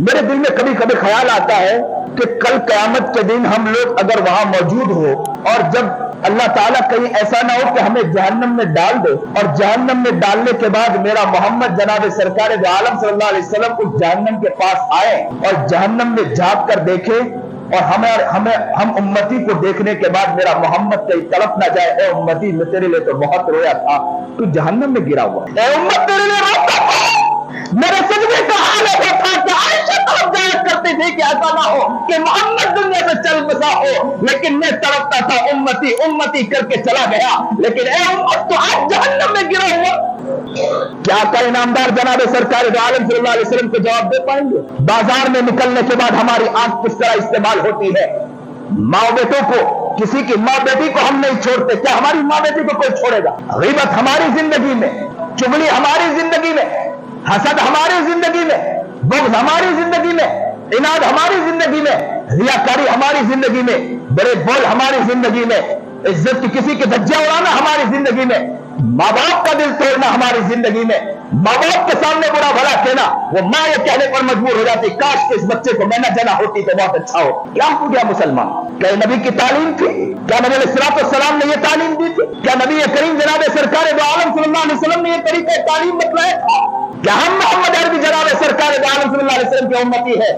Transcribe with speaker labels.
Speaker 1: میرے دل میں کبھی کبھی خیال آتا ہے کہ کل قیامت کے دن ہم لوگ اگر وہاں موجود ہو اور جب اللہ تعالیٰ کہیں ایسا نہ ہو کہ ہمیں جہنم میں ڈال دے اور جہنم میں ڈالنے کے بعد میرا محمد جناب سرکار دو عالم صلی اللہ علیہ وسلم اس جہنم کے پاس آئے اور جہنم میں جھانک کر دیکھے اور ہم امتی کو دیکھنے کے بعد میرا محمد کہیں طرف نہ جائے، اے امتی میں تیرے لیے تو بہت رویا تھا، تو جہنم میں گرا ہوا، اے امت تیرے لیے روتا تھا، میرے سجدے کا حال ایسا تھا کہ عائشہ طرف جایا کرتی تھی کہ ایسا نہ ہو کہ محمد دنیا سے چل بسا ہو، لیکن میں تڑپتا تھا امتی امتی کر کے چلا گیا، لیکن اے امت تو آج جہنم میں گرا ہوا۔ کیا کہ نامدار جناب سرکار دو عالم صلی اللہ علیہ وسلم کو جواب دے پائیں گے؟ بازار میں نکلنے کے بعد ہماری آنکھ کس طرح استعمال ہوتی ہے، ماں بیٹوں کو، کسی کی ماں بیٹی کو ہم نہیں چھوڑتے، کیا ہماری ماں بیٹی کو کوئی چھوڑے گا؟ غیبت ہماری زندگی میں، چغلی ہماری زندگی میں، حسد ہماری زندگی میں، بغض ہماری زندگی میں، عناد ہماری زندگی میں، ریاکاری ہماری زندگی میں، بڑے بول ہماری زندگی میں، عزت کی کسی کے دھجیاں اڑانا ہماری زندگی میں، ماں باپ کا دل توڑنا ہماری زندگی میں، ماں باپ کے سامنے برا بھلا کہنا، وہ ماں یہ کہنے پر مجبور ہو جاتی کاش کہ اس بچے کو میں نہ جنا ہوتی تو بہت اچھا ہو۔ کیا ہو گیا مسلمان؟ کیا نبی کی تعلیم تھی؟ کیا نبی علیہ الصلوۃ والسلام نے یہ تعلیم دی تھی؟ کیا نبی کریم جناب سرکار دو عالم صلی اللہ علیہ وسلم نے یہ طریقہ تعلیم بتلایا تھا؟ کیا ہم محمد عربی جناب سرکار دو عالم صلی اللہ علیہ وسلم کے امتی ہے؟